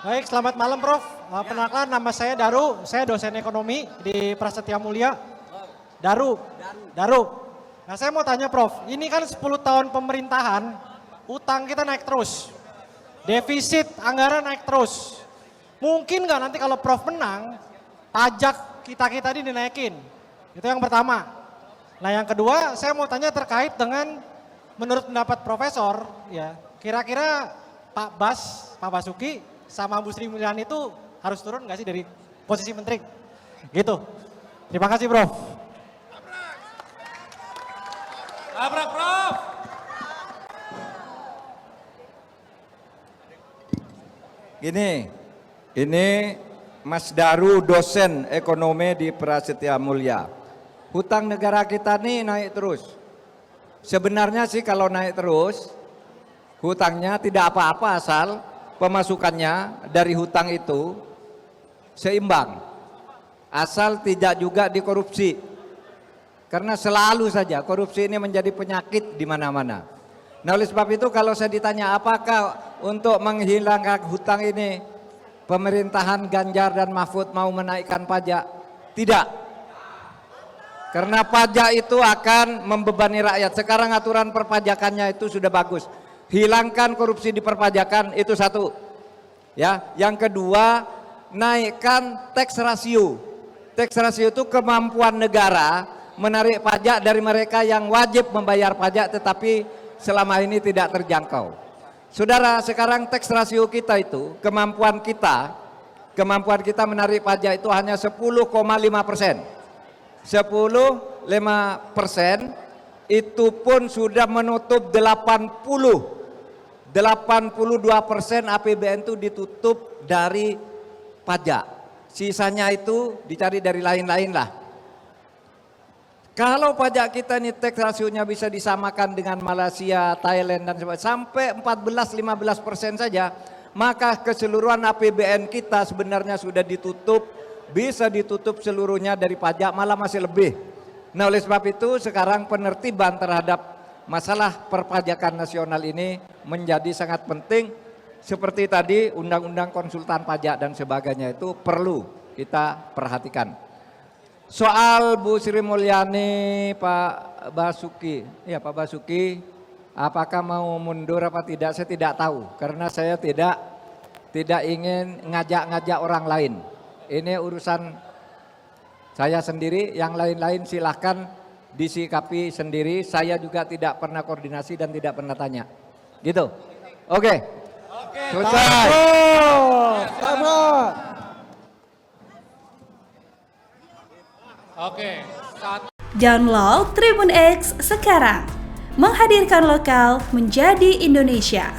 Baik, selamat malam Prof. Perkenalkan nama saya Daru, saya dosen ekonomi di Prasetya Mulia. Daru. Nah saya mau tanya Prof, ini kan 10 tahun pemerintahan, utang kita naik terus. Defisit anggaran naik terus. Mungkin nggak nanti kalau Prof menang, pajak kita ini dinaikin? Itu yang pertama. Nah yang kedua, saya mau tanya terkait dengan menurut pendapat Profesor, ya kira-kira Pak Basuki sama Bu Sri Mulyani itu harus turun nggak sih dari posisi menteri? Gitu. Terima kasih Prof. Abrak Prof. Ini Mas Daru dosen ekonomi di Prasetya Mulia. Hutang negara kita nih naik terus. Sebenarnya sih kalau naik terus, hutangnya tidak apa-apa asal pemasukannya dari hutang itu seimbang. Asal tidak juga dikorupsi. Karena selalu saja korupsi ini menjadi penyakit di mana-mana. Nah oleh sebab itu kalau saya ditanya apakah untuk menghilangkan hutang ini pemerintahan Ganjar dan Mahfud mau menaikkan pajak? Tidak. Karena pajak itu akan membebani rakyat. Sekarang aturan perpajakannya itu sudah bagus. Hilangkan korupsi di perpajakan itu satu. Ya, yang kedua naikkan tax ratio. Tax ratio itu kemampuan negara menarik pajak dari mereka yang wajib membayar pajak tetapi selama ini tidak terjangkau. Saudara, sekarang tax ratio kita itu kemampuan kita menarik pajak itu hanya 10,5%. 10,5% itu pun sudah menutup 82% APBN itu ditutup dari pajak. Sisanya itu dicari dari lain-lain lah. Kalau pajak kita ini tax rasionya bisa disamakan dengan Malaysia, Thailand dan sebagainya sampai 14-15% saja, maka keseluruhan APBN kita sebenarnya sudah ditutup, bisa ditutup seluruhnya dari pajak, malah masih lebih. Nah oleh sebab itu sekarang penertiban terhadap masalah perpajakan nasional ini menjadi sangat penting. Seperti tadi undang-undang konsultan pajak dan sebagainya itu perlu kita perhatikan. Soal Bu Sri Mulyani, Pak Basuki, ya Pak Basuki, apakah mau mundur apa tidak? Saya tidak tahu karena saya tidak ingin ngajak-ngajak orang lain. Ini urusan saya sendiri, yang lain-lain silahkan disikapi sendiri. Saya juga tidak pernah koordinasi dan tidak pernah tanya. Gitu. Oke. Selesai. Oke. Download Tribun X sekarang. Menghadirkan lokal menjadi Indonesia.